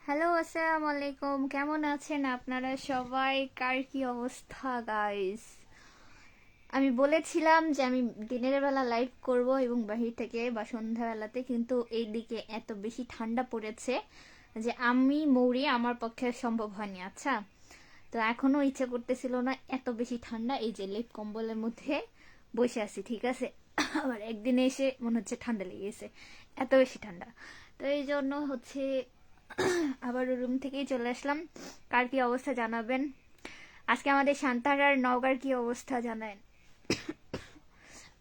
Hello, আসসালামু আলাইকুম। কেমন আছেন আপনারা সবাই? কার কি অবস্থা গাইস? আমি বলেছিলাম যে আমি দিনের বেলা লাইভ করব এবং বাহির থেকে বা সন্ধ্যাবেলাতে, কিন্তু এইদিকে এত বেশি ঠান্ডা পড়েছে যে আমি মৌরি আমার পক্ষে সম্ভব হয়নি। আচ্ছা, তো এখনো ইচ্ছে করতেছিল না, এত বেশি ঠান্ডা। এই যে লেপ কম্বলের মধ্যে বসে আছি, ঠিক আছে। আবার একদিনে এসে মনে হচ্ছে ঠান্ডা লেগে গেছে, এত বেশি ঠান্ডা। তো এই জন্য হচ্ছে আবার রুম থেকেই চলে আসলাম। কার কি অবস্থা জানাবেন। আজকে আমাদের সান্তাহার নওগাঁর কি অবস্থা জানান।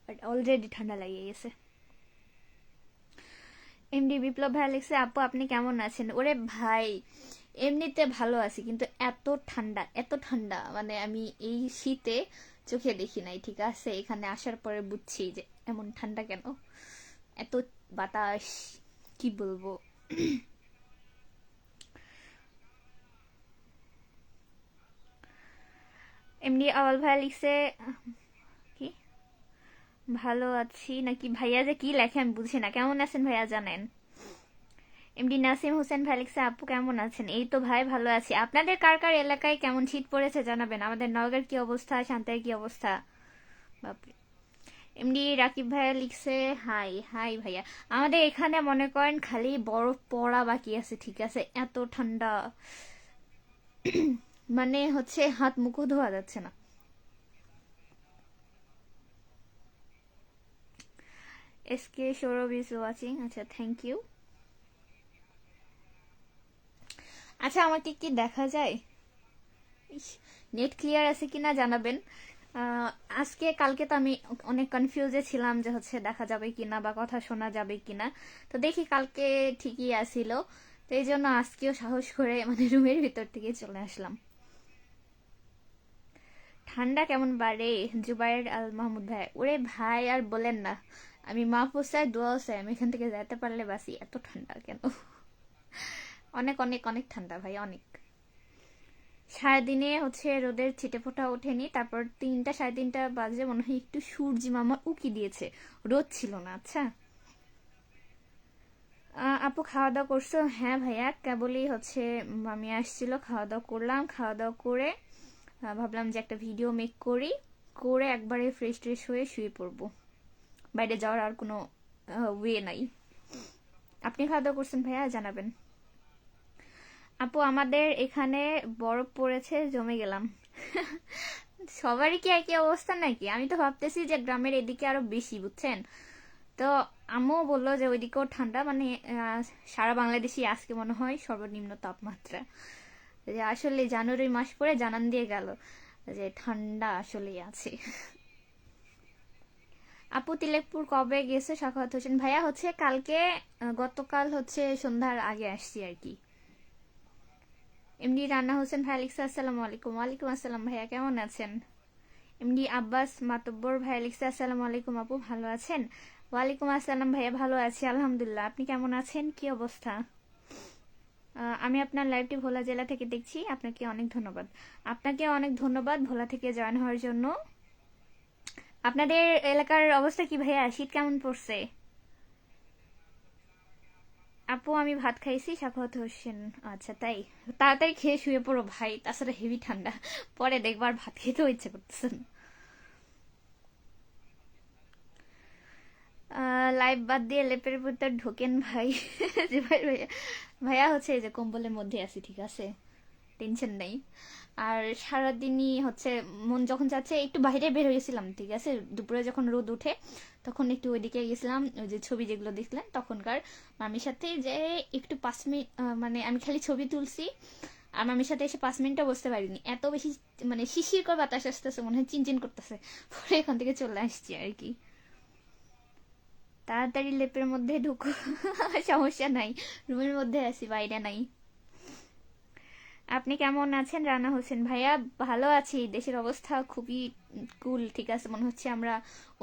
বাট অলরেডি ঠান্ডা লাগিয়ে গেছে। এমডি বিপ্লব ভাই লিখছে, আপু আপনি কেমন আছেন? ওরে ভাই, এমনিতে ভালো আছি, কিন্তু এত ঠান্ডা, এত ঠান্ডা মানে আমি এই শীতে চোখে দেখি নাই, ঠিক আছে। এখানে আসার পরে বুঝছি যে এমন ঠান্ডা কেন, এত বাতাস, কি বলবো। এমডি আওয়াল ভাই লিখছে কি, ভালো আছি নাকি ভাইয়া যে কি লেখে আমি বুঝি না। কেমন আছেন ভাইয়া জানেন। এমডি নাসিম হোসেন ভাই লিখছে, আপু কেমন আছেন? এই তো ভাই ভালো আছি। আপনাদের কার কার এলাকায় কেমন শীত পড়েছে জানাবেন। আমাদের নওগাঁর কি অবস্থা, শান্তার কি অবস্থা। বাপরে। এমডি রাকিব ভাইয়া লিখছে, হাই হাই ভাইয়া। আমাদের এখানে মনে করেন খালি বরফ পড়া বাকি আছে, ঠিক আছে, এত ঠান্ডা। মানে হচ্ছে হাত মুখও ধোয়া যাচ্ছে না। এসকে সৌরভ ইজ ওয়াচিং, আচ্ছা থ্যাংক ইউ। আচ্ছা, আমাকে কি দেখা যায়? নেট ক্লিয়ার আছে কিনা জানাবেন। আহ, আজকে কালকে তো আমি অনেক কনফিউজে ছিলাম যে হচ্ছে দেখা যাবে কিনা বা কথা শোনা যাবে কিনা। তো দেখি কালকে ঠিকই আসিল। তো এই জন্য আজকেও সাহস করে মানে রুমের ভিতর থেকে চলে আসলাম। ঠান্ডা কেমন বাড়ে? জুবাইর আল মাহমুদ ভাই, ওরে ভাই আর বলেন না। আমি মাহফুজ চাই, দোয়াও চাই, আমি এখান থেকে যেতে পারলে বাসি। এত ঠান্ডা কেন, অনেক অনেক অনেক ঠান্ডা ভাই, অনেক। সারাদিনে হচ্ছে রোদের ছিটে ফোটা ওঠেনি, তারপর 3টা 3:30 বাজে মনে হয় একটু সূর্যি মামা উকি দিয়েছে, রোদ ছিল না। আচ্ছা, আপু খাওয়া দাওয়া করছো? হ্যাঁ ভাইয়া, কেবলই হচ্ছে মামি আসছিল, খাওয়া দাওয়া করলাম। খাওয়া দাওয়া করে ভাবলাম যে একটা ভিডিও মেক করি, করে একবারে ফ্রেশ ট্রেশ হয়ে শুয়ে পড়বো। বাইরে যাওয়ার আর কোনো ওয়ে নাই। আপনি খাওয়া দাওয়া করছেন ভাইয়া জানাবেন। আপু আমাদের এখানে বরফ পড়েছে, জমে গেলাম। সবারই কি একই অবস্থা নাকি? আমি তো ভাবতেছি যে গ্রামের এদিকে আরো বেশি, বুঝছেন। তো আম্মু বললো যে ওইদিকেও ঠান্ডা, মানে সারা বাংলাদেশে আজকে মনে হয় সর্বনিম্ন তাপমাত্রা। যে আসলে জানুয়ারি মাস পরে জানান দিয়ে গেল যে ঠান্ডা আসলেই আছে। আপু তিলেকপুর কবে গেছে? সাখাওয়াত হোসেন ভাইয়া হচ্ছে কালকে, গতকাল হচ্ছে সন্ধ্যার আগে আসছি আর কি। এমডি রান্না হোসেন ভাই লিখছে, আসসালামু আলাইকুম। ওয়ালাইকুম আসসালাম ভাইয়া, কেমন আছেন? এমডি আব্বাস মাতব্বর ভাই লিখছে, আসসালামু আলাইকুম আপু, ভালো আছেন? ওয়ালাইকুম আসসালাম ভাইয়া, ভালো আছি আলহামদুলিল্লাহ। আপনি কেমন আছেন, কি অবস্থা? আমি আপনার লাইভটি ভোলা জেলা থেকে দেখছি, আপনাকে অনেক ধন্যবাদ। আপনাকে অনেক ধন্যবাদ ভোলা থেকে জয়েন হওয়ার জন্য। আপনাদের এলাকার অবস্থা কি ভাইয়া, শীত কেমন পড়ছে? আপু আমি ভাত খাইছি, সাখাওয়াত হোসেন। আচ্ছা তাই, তাড়াতাড়ি খেয়ে শুয়ে পড়ো ভাই, তাছাড়া হেভি ঠান্ডা, পরে দেখবার ভাত খেতেও ইচ্ছে করতেছে না। লাইভ বাদ দিয়ে লেপের ভিতর ঢোকেন ভাই। যে ভাই ভাইয়া, ভাইয়া হচ্ছে এই যে কম্বলের মধ্যে আছি, ঠিক আছে, টেনশন নেই। আর সারাদিনই হচ্ছে মন যখন যাচ্ছে একটু বাইরে বের হয়েছিলাম, ঠিক আছে, দুপুরে যখন রোদ উঠে তখন একটু ওইদিকে গেছিলাম, ওই যে ছবি যেগুলো দেখলেন তখনকার মামির সাথে, যে একটু 5 মিনিট মানে আমি খালি ছবি তুলছি। আর মামির সাথে এসে 5 মিনিটও বসতে পারিনি, এত বেশি মানে শিশির করে বাতাস আসতেছে, মনে হয় চিনচিন করতেছে। পরে এখান থেকে চলে আসছি আর কি। তাড়াতাড়ি লেপের মধ্যে ঢুকো। সমস্যা নাই, রুমের মধ্যে আছি, বাইরে নাই। আপনি কেমন আছেন রানা হোসেন ভাইয়া? ভালো আছি, দেশের অবস্থা খুবই কুল, ঠিক আছে, মনে হচ্ছে আমরা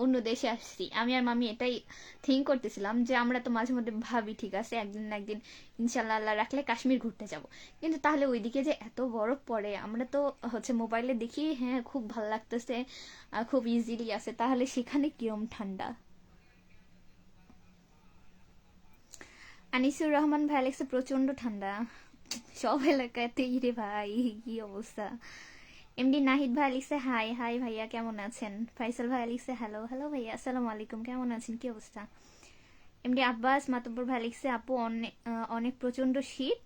অন্য দেশে আসছি। আমি আর মামি এটাই থিঙ্ক করতেছিলাম যে আমরা তো মাঝে মধ্যে ভাবি, ঠিক আছে, একদিন না একদিন ইনশাল্লাহ আল্লাহ রাখলে কাশ্মীর ঘুরতে যাব। কিন্তু তাহলে ওইদিকে যে এত বরফ পড়ে, আমরা তো হচ্ছে মোবাইলে দেখি, হ্যাঁ খুব ভালো লাগতেছে, খুব ইজিলি আছে, তাহলে সেখানে কিরম ঠান্ডা। আনিসুর রহমান ভাই লেগছে প্রচন্ড ঠান্ডা। সব এলাকাতেই রে ভাই, কি অবস্থা। এমডি নাহিদ ভাই লিখছে হাই হাই ভাইয়া কেমন আছেন। ফাইসাল ভাই লিখছে হ্যালো হ্যালো ভাইয়া আসসালামু আলাইকুম কেমন আছেন, কি অবস্থা। এমডি আব্বাস মাতব্বর ভাই লিখছে আপু অনেক অনেক প্রচন্ড শীত,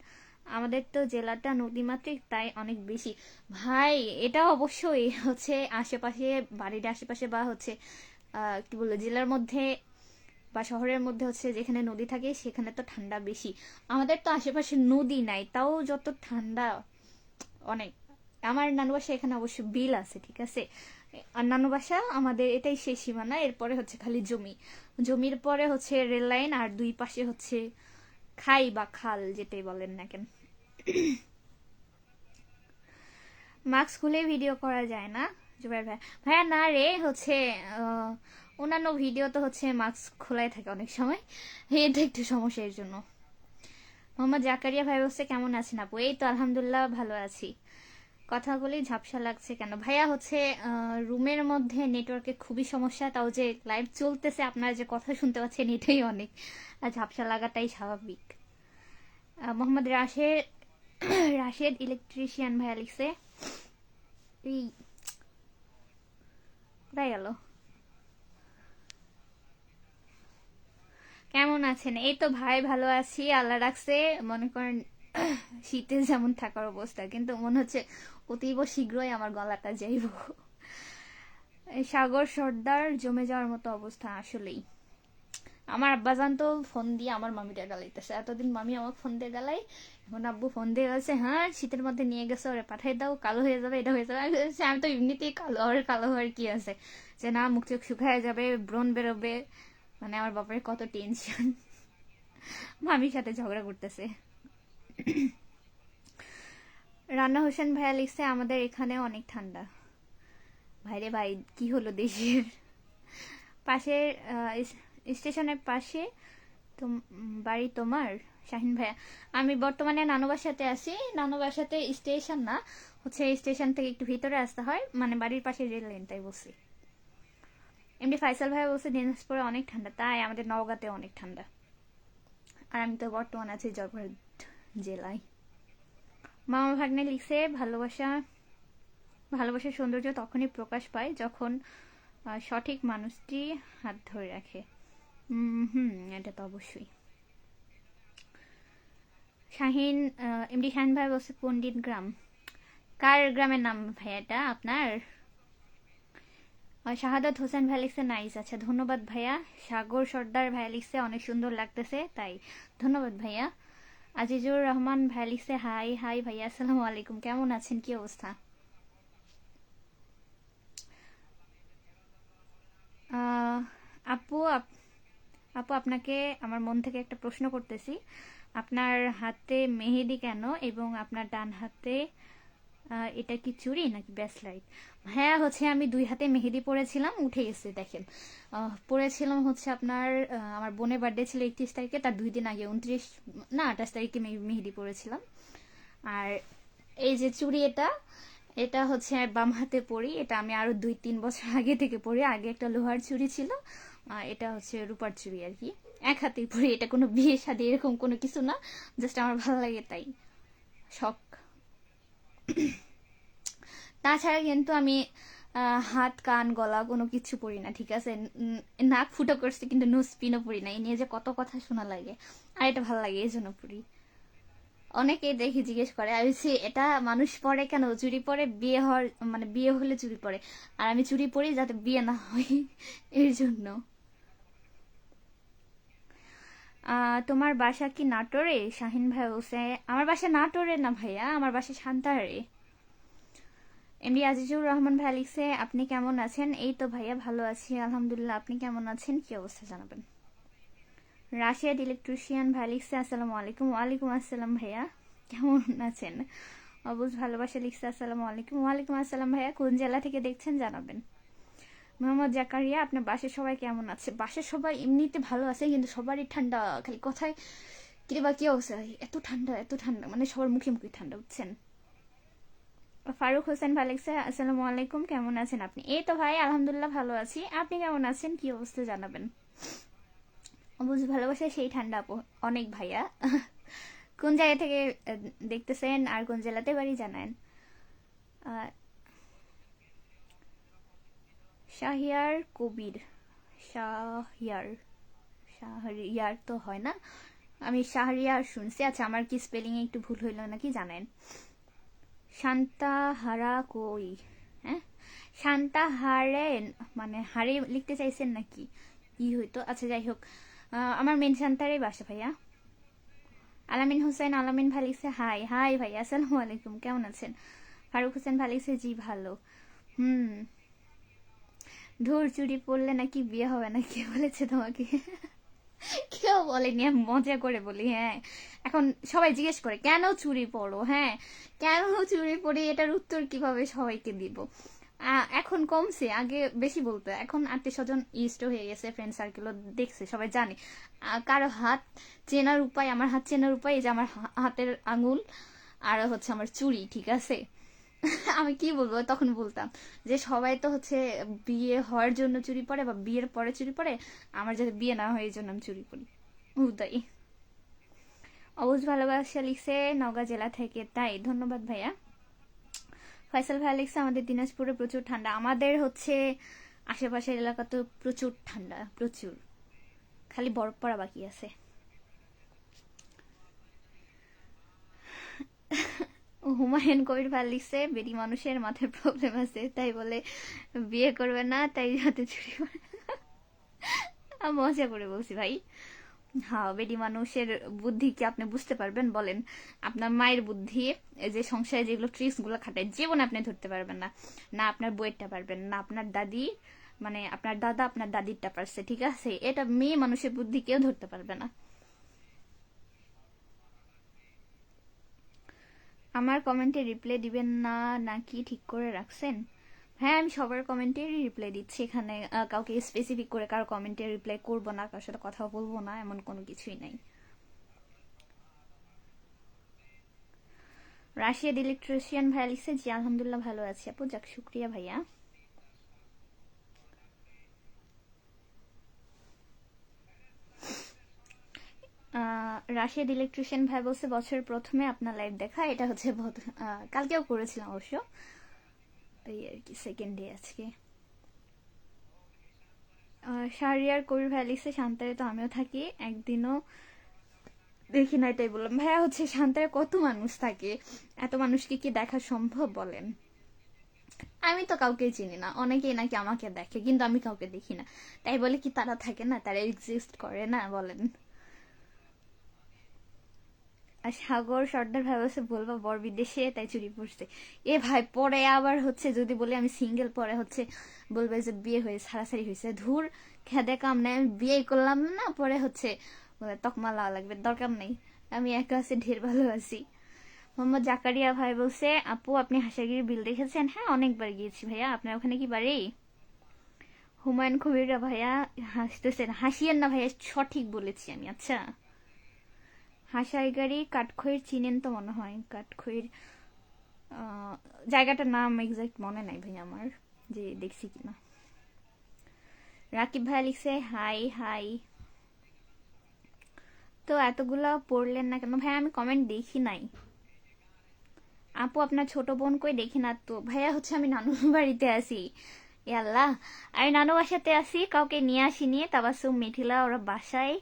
আমাদের তো জেলাটা নদীমাতৃক তাই অনেক বেশি। ভাই এটা অবশ্যই হচ্ছে আশেপাশে, বাড়ির আশেপাশে বা হচ্ছে কি বলবো জেলার মধ্যে বা শহরের মধ্যে হচ্ছে যেখানে নদী থাকে সেখানে তো ঠান্ডা বেশি। আমাদের তো আশেপাশে নদী নাই, তাও যত ঠান্ডা অনেক। আমার নানু বাসা এখানে অবশ্য বিল আছে, ঠিক আছে। আর নানু বাসা আমাদের এটাই শেষ সীমানা, এরপরে হচ্ছে খালি জমি, জমির পরে হচ্ছে রেল লাইন, আর দুই পাশে হচ্ছে খাই বা খাল যেটাই বলেন না কেন। মাস্ক খুলে ভিডিও করা যায় না জুবাইর ভাই। ভাইয়া না রে, হচ্ছে অন্যান্য ভিডিও তো হচ্ছে মাস্ক খোলাই থাকে অনেক সময়, এটা একটু সমস্যা এর জন্য। মোহাম্মদ জাকারিয়া ভাই বলছে কেমন আছেন আপু, এই তো আলহামদুলিল্লাহ ভালো আছি। কথাগুলি ঝাপসা লাগছে কেন ভাইয়া, হচ্ছে রুমের মধ্যে নেটওয়ার্কের খুবই সমস্যা, তাও যে লাইভ চলতেছে আপনারা যে কথা শুনতে পাচ্ছেন এটাই অনেক, আর ঝাপসা লাগাটাই স্বাভাবিক। মোহাম্মদ রাশেদ রাশেদ ইলেকট্রিশিয়ান ভাইয়া লিখছে এই কোথায় গেল, কেমন আছেন। এই তো ভাই ভালো আছি, আল্লাহ রাখছে। মনে করেন শীতে যেমন থাকার অবস্থা, কিন্তু মনে হচ্ছে অতীব শীঘ্রই আমার গলাটা যাইব। সাগর সর্দার জমে যাওয়ার মতো অবস্থা আসলেই। আমার আব্বাজান তো ফোন দিয়ে আমার মামিটা গালাইতেছে, এতদিন মামি আমার ফোন দিয়ে গালাই, এখন আব্বু ফোন দিয়ে গেছে হ্যাঁ শীতের মধ্যে নিয়ে গেছে ওরে পাঠাই দাও, কালো হয়ে যাবে এটা হয়ে যাবে। আমি বলছি, আমি তো এমনিতেই কালো, আর কালো হওয়ার কি আছে, যে না মুখ চোখ শুকায় যাবে, ব্রণ বেরোবে। মানে আমার বাপের কত টেনশন, মামির সাথে ঝগড়া করতেছে। রান্না হোসেন ভাইয়া লিখছে আমাদের এখানে অনেক ঠান্ডা। ভাইরে ভাই কি হলো দেশের। পাশের স্টেশনের পাশে বাড়ি তোমার শাহিন ভাইয়া। আমি বর্তমানে নানু বাসাতে আছি, নানু বাসাতে স্টেশন না, হচ্ছে স্টেশন থেকে একটু ভিতরে আসতে হয়, মানে বাড়ির পাশে রেল লাইন, তাই বলছি। এমনি ফাইসাল ভাইয়া বলছে দিনাজপুরে অনেক ঠান্ডা, তাই আমাদের নওগাঁতে অনেক ঠান্ডা। আর আমি তো বর্তমানে আছি জয়পুরহাট জেলায়। মামা ভাগ্নে লিখছে ভালোবাসা, ভালোবাসার সৌন্দর্য তখনই প্রকাশ পায় যখন সঠিক মানুষটি হাত ধরে রাখে। হুম, এটা তো অবশ্যই। শাহিন এমডি শাহিন ভাই বলছে পণ্ডিত গ্রাম, কার গ্রামের নাম ভাই এটা আপনার। শাহাদাত হোসেন ভাই লিখছে নাইস, আচ্ছা ধন্যবাদ ভাইয়া। সাগর সর্দার ভাই লিখছে অনেক সুন্দর লাগতেছে, তাই ধন্যবাদ ভাইয়া। আজিজুর রহমান ভাই লিখছে হাই হাই ভাইয়া আসসালামু আলাইকুম কেমন আছেন, কি অবস্থা। আপু আপু আপনাকে আমার মন থেকে একটা প্রশ্ন করতেছি, আপনার হাতে মেহেদি কেন, এবং আপনার ডান হাতে এটা কি চুড়ি নাকি ব্যাসলাইট। হ্যাঁ হচ্ছে আমি দুই হাতে মেহেদি পরেছিলাম, উঠে গেছে দেখেন। পরেছিলাম হচ্ছে আপনার আমার বোনের বার্থডে ছিল 31 তারিখে, তার 2 দিন আগে 29 না 28 তারিখে মেহেদি পরেছিলাম। আর এই যে চুড়ি এটা, এটা হচ্ছে বাম হাতে পরি, এটা আমি আরো 2-3 বছর আগে থেকে পরি। আগে একটা লোহার চুড়ি ছিল, এটা হচ্ছে রূপার চুড়ি আর কি, এক হাতেই পরি। এটা কোনো বিয়ে শাদী এরকম কোনো কিছু না, জাস্ট আমার ভালো লাগে তাই, শখ। তাছাড়া কিন্তু আমি হাত কান গলা কোনো কিছু পরি না, ঠিক আছে। নাক ফুটো করছি কিন্তু নোজ পিনও পরি না, এই নিয়ে যে কত কথা শোনা লাগে, আর এটা ভালো লাগে এই জন্য পরি। অনেকে দেখি জিজ্ঞেস করে আমি এটা মানুষ পরে কেন, চুরি পরে বিয়ে হওয়ার, মানে বিয়ে হলে চুরি পরে, আর আমি চুরি পরি যাতে বিয়ে না হয় এর জন্য। তোমার বাসা কি নাটোরে, শাহিন ভাই বলছে। আমার বাসা নাটোরে না ভাইয়া, আমার বাসা সান্তাহারে। এমডি আজিজুর রহমান ভাই লিখছে আপনি কেমন আছেন, এই তো ভাইয়া ভালো আছি আলহামদুলিল্লাহ, আপনি কেমন আছেন, কি অবস্থা জানাবেন। রাশিয়ার ইলেকট্রিশিয়ান ভাই লিখছে আসসালামু আলাইকুম। ওয়ালাইকুম আসসালাম ভাইয়া কেমন আছেন। অবুজ ভালোবাসা লিখছে আসসালামু আলাইকুম। ওয়ালাইকুম আসসালাম ভাইয়া, কোন জেলা থেকে দেখছেন জানাবেন। মোহাম্মদ জাকারিয়া আপনার বাসার সবাই কেমন আছে। বাসার সবাই এমনিতে ভালো আছে, কিন্তু সবারই ঠান্ডা, খালি কথায় কিরে বা কি অবস্থা, এত ঠান্ডা এত ঠান্ডা, মানে সবার মুখে মুখে ঠান্ডা বুঝছেন। ফারুক হোসেন ভাই লিখছে আসসালামু আলাইকুম কেমন আছেন আপনি। এই তো ভাই আলহামদুলিল্লাহ ভালো আছি, আপনি কেমন আছেন, কি অবস্থা জানাবেন। অবুজ ভালোবাসা সেই ঠান্ডা আপু অনেক ভাইয়া কোন জায়গা থেকে দেখতেছেন আর কোন জেলাতে বাড়ি জানান। আহ, শাহিয়ার কবির, শাহিয়ার, শাহরিয়ার তো হয় না, আমি শাহরিয়ার শুনছি। আচ্ছা, আমার কি স্পেলিং এ একটু ভুল হইল নাকি জানেন। শান্তাহারা কই, হ্যাঁ শান্তাহারেন, মানে হারে লিখতে চাইছেন নাকি কি হইতো। আচ্ছা যাই হোক, আমার মেন শান্তারই বাসা ভাইয়া। আলামিন হোসেন, আলামিন ভাই লিখছে হাই হাই ভাই, আসসালামু আলাইকুম, কেমন আছেন। ফারুক হোসেন ভাই লিখছে জি ভালো। হুম, ধুর চুরি পড়লে নাকি বিয়ে হবে না, কে বলেছে তোমাকে? কেউ বলেনি, আমি মজা করে বলি। হ্যাঁ, এখন সবাই জিজ্ঞেস করে কেন চুরি পড়ো, হ্যাঁ কেন চুরি পড়ি, এটার উত্তর কিভাবে সবাইকে দিব। এখন কমছে, আগে বেশি বলতো, এখন আত্মীয় স্বজন ইষ্ট হয়ে গেছে, ফ্রেন্ড সার্কেলও দেখছে, সবাই জানে। কারো হাত চেনার উপায়, আমার হাত চেনার উপায় এই যে আমার হাতের আঙুল আর হচ্ছে আমার চুড়ি, ঠিক আছে। আমি কি বলবো, তখন বলতাম যে সবাই তো হচ্ছে বিয়ে হওয়ার জন্য চুরি পরে বা বিয়ের পরে চুরি পরে, আমার যাতে বিয়ে না হয় এই জন্য আমি চুরি পরি। তাই। অবুজ ভালোবাসা লিখছে নওগাঁ জেলা থেকে, তাই ধন্যবাদ ভাইয়া। ফয়সাল ভাই লিখছে আমাদের দিনাজপুরে প্রচুর ঠান্ডা, আমাদের হচ্ছে আশেপাশের এলাকা তো প্রচুর ঠান্ডা, প্রচুর, খালি বরফ পড়া বাকি আছে। হুমায়ুন কবির ভাই লিখছে বেডি মানুষের মাথায় প্রবলেম আছে, তাই বলে বিয়ে করবে না, তাই যাতে চুরি করে। আমি মজা করে বলছি ভাই। হ্যাঁ, বেডি মানুষের বুদ্ধি কি আপনি বুঝতে পারবেন বলেন। আপনার মায়ের বুদ্ধি, এই যে সংসারে যেগুলো ট্রিক্স গুলো খাটায়, জীবনে আপনি ধরতে পারবেন না। না আপনার বইয়েরটা পারবেন, না আপনার দাদি, মানে আপনার দাদা আপনার দাদিরটা পারছে, ঠিক আছে। এটা মেয়ে মানুষের বুদ্ধি কেউ ধরতে পারবে না। আমার কমেন্টে রিপ্লাই দিবেন না নাকি ঠিক করে রাখছেন? হ্যাঁ, আমি সবার কমেন্টেরই রিপ্লাই দিচ্ছি এখানে, কাউকে স্পেসিফিক করে কারো কমেন্টে রিপ্লাই করবো না, কারোর সাথে কথা বলবো না, এমন কোনো কিছুই নাই। রাশিয়ার ইলেকট্রিশিয়ান ভাইয়া লিখছে জি আলহামদুলিল্লাহ ভালো আছি আপু, যাক শুক্রিয়া ভাইয়া। রাশিয়ার ইলেকট্রিশিয়ান ভাই বলছে বছরের প্রথমে আপনার লাইভ দেখা, এটা হচ্ছে কালকেও করেছিলাম অবশ্য, এই আর কি সেকেন্ড ডে আজকে। শাহরিয়ার কবির ভাই লিখছে শান্তারে তো আমিও থাকি, একদিনও দেখি নাই, তাই বললাম। ভাইয়া হচ্ছে শান্তারে কত মানুষ থাকে, এত মানুষকে কি দেখা সম্ভব বলেন। আমি তো কাউকে চিনি না, অনেকেই নাকি আমাকে দেখে, কিন্তু আমি কাউকে দেখি না, তাই বলে কি তারা থাকে না, তারা এক্সিস্ট করে না বলেন। আর সাগর সর্দার ভাই বলছে বলবা বর বিদেশে তাই চুরি পড়ছে। এ ভাই পরে আবার হচ্ছে যদি বলি আমি সিঙ্গেল, পরে হচ্ছে বলবে যে বিয়ে হয়ে সারাসারি হয়েছে, ধুর খেদে কাম নাই, আমি বিয়ে করলাম না, পরে হচ্ছে বলে তকমা লাওয়া লাগবে, দরকার নেই, আমি একা আছি ঢের ভালো আছি। মোহাম্মদ জাকারিয়া ভাই বলছে আপু আপনি হাসাগিরি বিল দেখেছেন? হ্যাঁ অনেকবার গিয়েছি ভাইয়া, আপনার ওখানে কি বাড়ি? হুমায়ুন কবিরা ভাইয়া হাসতেছেন, হাসিয়েন না ভাইয়া, সঠিক বলেছি আমি। আচ্ছা, হাসাইগাড়ি কাঠখইর চিনেন তো মনে হয়, কাঠখইর জায়গাটার নাম এক্সাক্ট মনে নাই ভাই আমার, যে দেখছি কিনা। রাকিব ভাই লিখছে হাই হাই। তো এতগুলা পড়লেন না কেন ভাই? আমি কমেন্ট দেখি নাই। আপু আপনার ছোট বোন কই দেখি না তো ভাইয়া, হচ্ছে আমি নানুর বাড়িতে আছি। এ আল্লাহ, আমি নানু বাসাতে আছি, কাউকে নিয়ে আসিনি, তাবাসুম মিথিলা ওরা বাসায়,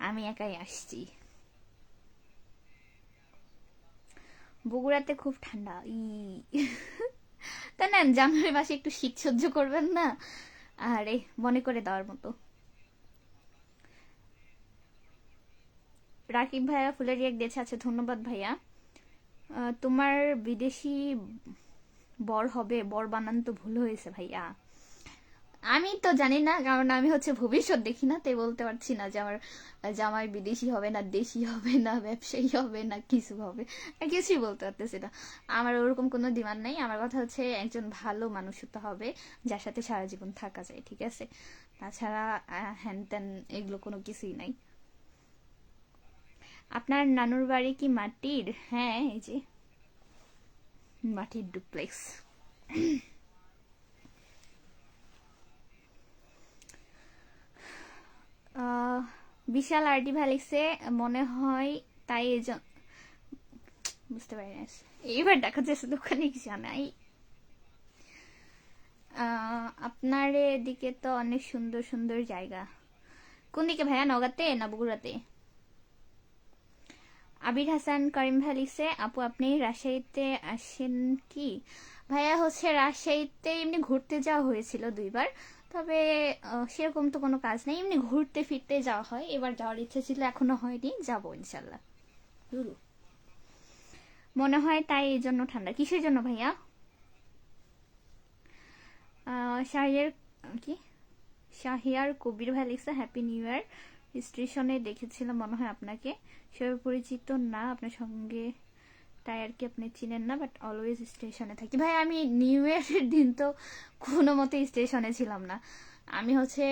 আমি একাই আসছি। বগুড়াতে খুব ঠান্ডা তা নেন জানুয়ারি মাসে একটু শীত সহ্য করবেন না, আরে মনে করে দেওয়ার মতো। রাকিব ভাইয়া ফুলের রিয়েক্ট দিয়েছে, আচ্ছা ধন্যবাদ ভাইয়া। তোমার বিদেশি বর হবে, বর বানান তো ভুল হয়েছে ভাইয়া। আমি তো জানি না, কারণ আমি হচ্ছে ভবিষ্যৎ দেখি না, তাই বলতে পারছি না যে আমার জামাই বিদেশি হবে না দেশি হবে না ব্যবসায়ী হবে না কিছু হবে, আর কিছুই বলতে পারতেছি না। আমার ওরকম কোনো ডিমান্ড নাই, আমার কথা হচ্ছে একজন ভালো মানুষ হতে হবে, যার সাথে সারা জীবন থাকা যায়, ঠিক আছে। তাছাড়া হ্যান ত্যান এগুলো কোনো কিছুই নাই। আপনার নানুর বাড়ি কি মাটির? হ্যাঁ, এই যে মাটির ডুপ্লেক্স। বিশাল আরটি ভ্যালিক্সে মনে হয়, তাই বুঝতে পারি না। এইবার দেখা যাচ্ছে দোকানে কি জানাই। আপনার এদিকে তো অনেক সুন্দর সুন্দর জায়গা। কোন দিকে ভাইয়া, নগাতে না বগুড়াতে? আবির হাসান করিম ভাই লিখছে, আপু আপনি রাজশাহীতে আসেন কি? ভাইয়া হচ্ছে রাজশাহীতে এমনি ঘুরতে যাওয়া হয়েছিল 2বার, তবে সেরকম তো কোনো কাজ নেই, এমনি ঘুরতে ফিরতে যাওয়া হয়। এবার যাওয়ার ইচ্ছে ছিল, এখনো হয়নি, যাবো ইনশাল্লাহ। মনে হয় তাই, এই জন্য ঠান্ডা। কিসের জন্য ভাইয়া? শাহিয়ার কি শাহিয়ার কবির ভাই লিখছে, হ্যাপি নিউ ইয়ার। স্টেশনে দেখেছিলাম মনে হয় আপনাকে, সেভাবে পরিচিত না আপনার সঙ্গে, তাই আর কি আপনি চিনেন না, বাট অলওয়েজ স্টেশনে থাকি। ভাই আমি নিউ ইয়ারের দিন তো কোনো মতে স্টেশনে ছিলাম না। আমি হচ্ছে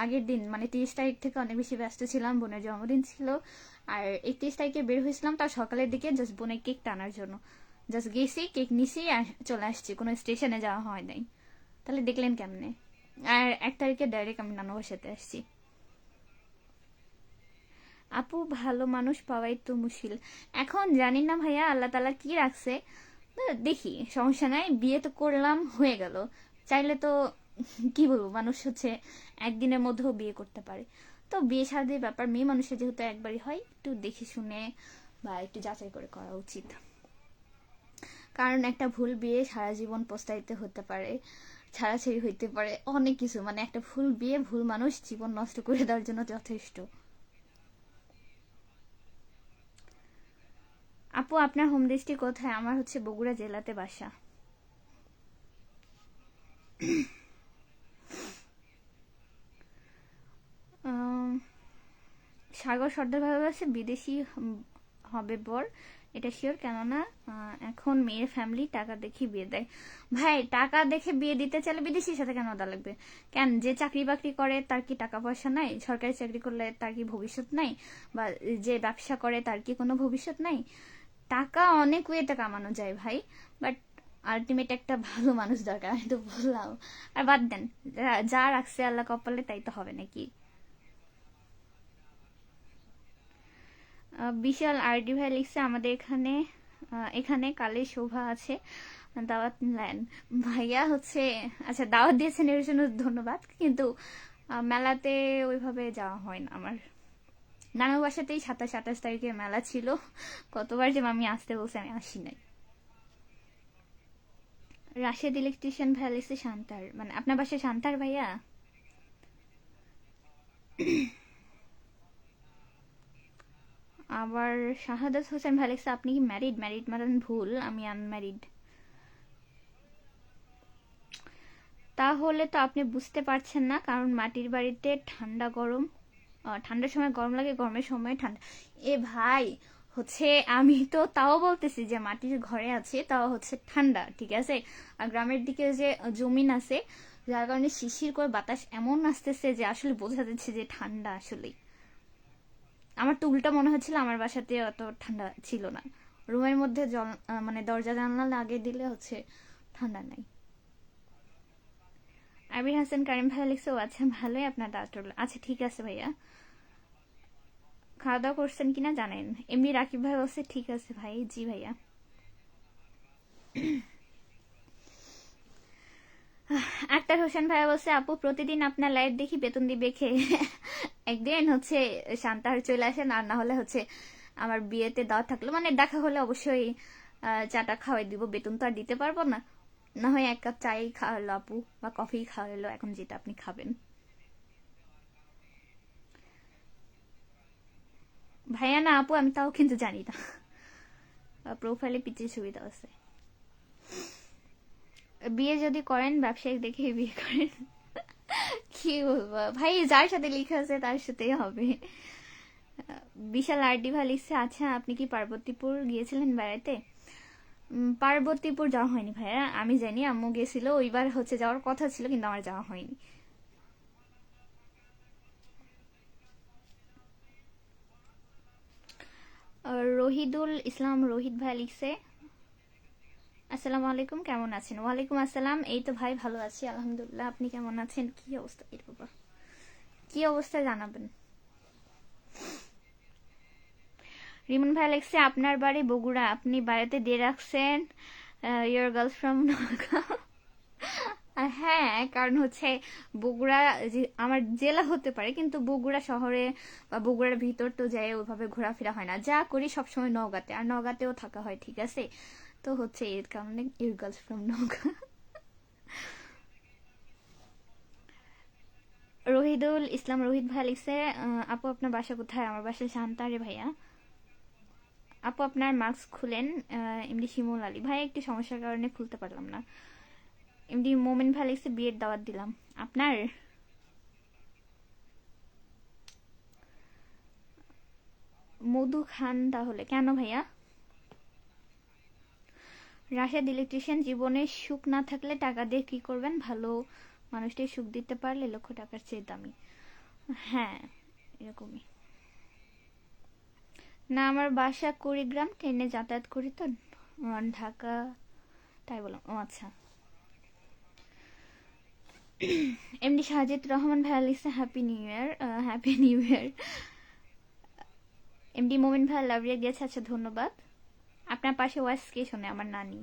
আগের দিন মানে 30 তারিখ থেকে অনেক বেশি ব্যস্ত ছিলাম, বোনের জন্মদিন ছিল। আর 31 তারিখে বের হয়েছিলাম, তার সকালের দিকে জাস্ট বোনের কেক টানার জন্য। জাস্ট গেছি, কেক নিছি আর চলে আসছি, কোনো স্টেশনে যাওয়া হয় নাই। তাহলে দেখলেন কেমনে? আর 1 তারিখে ডাইরেক্ট আমি নানুর সাথে আসছি। আপু ভালো মানুষ পাওয়াই তো মুশকিল। এখন জানি না ভাইয়া, আল্লাহ তালা কি রাখছে, দেখি, সমস্যা নাই, বিয়ে তো করলাম, হয়ে গেল। চাইলে তো কি বলবো, মানুষ হচ্ছে একদিনের মধ্যেও বিয়ে করতে পারে। তো বিয়ে শাদীর ব্যাপার, মেয়ে মানুষের যেহেতু একবারই হয়, একটু দেখে শুনে বা একটু যাচাই করে করা উচিত। কারণ একটা ভুল বিয়ে সারা জীবন পস্তাইতে হতে পারে, ছাড়াছাড়ি হইতে পারে, অনেক কিছু, মানে একটা ভুল বিয়ে ভুল মানুষ জীবন নষ্ট করে দেওয়ার জন্য যথেষ্ট। আপু আপনার হোম ডিস্ট্রিক্ট কোথায়? আমার হচ্ছে বগুড়া জেলাতে বাসা। সাগর সর্দার ভালোবাসে বিদেশি হবে বর, এটা শিওর, কেননা এখন মেয়ের ফ্যামিলি টাকা দেখে বিয়ে দেয়। ভাই টাকা দেখে বিয়ে দিতে চাইলে বিদেশির সাথে কেন দেওয়া লাগবে? কেন, যে চাকরি বাকরি করে তার কি টাকা পয়সা নাই? সরকারি চাকরি করলে তার কি ভবিষ্যৎ নাই? বা যে ব্যবসা করে তার কি কোনো ভবিষ্যৎ নাই? টাকা অনেক ওয়েতে কামানো যায় ভাই, বাট আলটিমেট একটা ভালো মানুষ দরকার, আমি তো বললাম। আর বাদ দেন, যা রাখছে আল্লাহ কপালে তাই তো হবে নাকি। বিশাল আরডি ভাই লিখছে, আমাদের এখানে এখানে কালের শোভা আছে, দাওয়াত নেন। ভাইয়া হচ্ছে, আচ্ছা দাওয়াত দিয়েছেন এর জন্য ধন্যবাদ, কিন্তু মেলাতে ওইভাবে যাওয়া হয় না আমার। নানুর বাসাতেই 27-28 তারিখে মেলা ছিল, কতবার যে মামি আসতে বলছে, আমি আসি নাই। রাশেদ ইলেকট্রিশিয়ান ভাইয়া লিখছে শান্তার, মানে আপনার বাসায় শান্তার ভাইয়া? আবার শাহাদাত হোসেন ভাই লিখছে, আপনি কি ম্যারিড? ম্যারিড মানে ভুল, আমি আনম্যারিড। তাহলে তো আপনি বুঝতে পারছেন না, কারণ মাটির বাড়িতে ঠান্ডা গরম, ঠান্ডার সময় গরম লাগে, গরমের সময় ঠান্ডা। এ ভাই হচ্ছে, আমি তো তাও বলতেছি যে মাটির ঘরে আছে, তাও হচ্ছে ঠান্ডা, ঠিক আছে। আর গ্রামের দিকে যে জমিন আছে, যার কারণে শিশির করে বাতাস এমন আসতেছে যে আসলে বোঝা যাচ্ছে যে ঠান্ডা আসলেই। আমার তো উল্টা মনে হচ্ছিল, আমার বাসাতে অত ঠান্ডা ছিল না। রুমের মধ্যে মানে দরজা জানলা লাগিয়ে দিলে হচ্ছে ঠান্ডা নাই। আবির হাসান কারিম ভাইয়া লিখছে, ও আচ্ছা ভালোই আপনার দাঁত। আচ্ছা ঠিক আছে ভাইয়া, খাওয়া দাওয়া করছেন কিনা জানেন। এমনি রাকিব ভাই বলছে ঠিক আছে ভাই, জি ভাইয়া। আক্তার হোসেন ভাইয়া বলছে, আপু প্রতিদিন আপনার লাইভ দেখি, বেতন দিবে খেয়ে। একদিন হচ্ছে শান্তার চলে আসেন, আর না হলে হচ্ছে আমার বিয়েতে দাওয়াত থাকলো, মানে দেখা হলে অবশ্যই চাটা খাওয়াই দিব, বেতন তো আর দিতে পারবো না। না হয় 1 কাপ চাই খাওয়ালো আপু, বা কফি খাওয়ালো, এখন যেটা আপনি খাবেন। ভাইয়া না আপু, আমি তাও কিন্তু জানি না, প্রোফাইলে পিছিয়ে সুবিধা আছে। বিয়ে যদি করেন ব্যবসায়িক দেখে বিয়ে করেন। কি বলবো ভাই, যার সাথে লিখে আছে তার সাথেই হবে। বিশাল আরডি ভাই লিখছে, আচ্ছা আপনি কি পার্বতীপুর গিয়েছিলেন বেড়াতে? পার্বতীপুর যাওয়া হয়নি ভাইয়া, আমি জানি আম্মু গেছিল, ওইবার হচ্ছে যাওয়ার কথা ছিল, কিন্তু আমার যাওয়া হয়নি। রহিদুল ইসলাম রোহিত ভাই লিখছে, আসসালামু আলাইকুম, কেমন আছেন? ওয়ালাইকুম আসসালাম, এই তো ভাই ভালো আছি আলহামদুলিল্লাহ, আপনি কেমন আছেন? কি অবস্থা এর বাবা, কি অবস্থা জানাবেন। রিমন ভাই লেখছে আপনার বাড়ি বগুড়া, আপনি বাড়িতে দিয়ে রাখছেন ইয়োর গার্লস ফ্রম নগাঁও। হ্যাঁ, কারণ হচ্ছে বগুড়া যে আমার জেলা হতে পারে, কিন্তু বগুড়া শহরে বা বগুড়ার ভিতর তো যাই ওইভাবে ঘোরাফেরা হয় না, যা করি সবসময় নওগাঁতে, আর নওগাঁতেও থাকা হয়, ঠিক আছে। তো হচ্ছে এর কারণে your girls from Naogaon. Rahidul Islam Rohit ভাই লিখছে আপু আপনার বাসা কোথায়? আমার বাসা শান্তারে ভাইয়া। আপু আপনার মাস্ক খুলেন। এমডি শিমুল আলী ভাই, একটি সমস্যার কারণে খুলতে পারলাম না। এমডি মোমেন ভাই লিখছে বিয়ের দাওয়াত দিলাম। আপনার মধু খান তাহলে, কেন ভাইয়া? রাশেদ ইলেকট্রিশিয়ান, জীবনে সুখ না থাকলে টাকা দিয়ে কি করবেন? ভালো মানুষটি সুখ দিতে পারলে লক্ষ টাকার চেয়ে দামি। হ্যাঁ, এরকমই। না, আমার বাসা কুড়িগ্রাম, ট্রেনে যাতায়াত করি তো ঢাকা, তাই বললাম। ও আচ্ছা। এমডি সাজিদ রহমান ভাইয়া লিখছে happy new year. Happy new year. MD মোমিন ভাই লাভিয়া গেছে, আচ্ছা ধন্যবাদ। আপনার পাশে ওয়াইস কে শোনে? আমার নানি,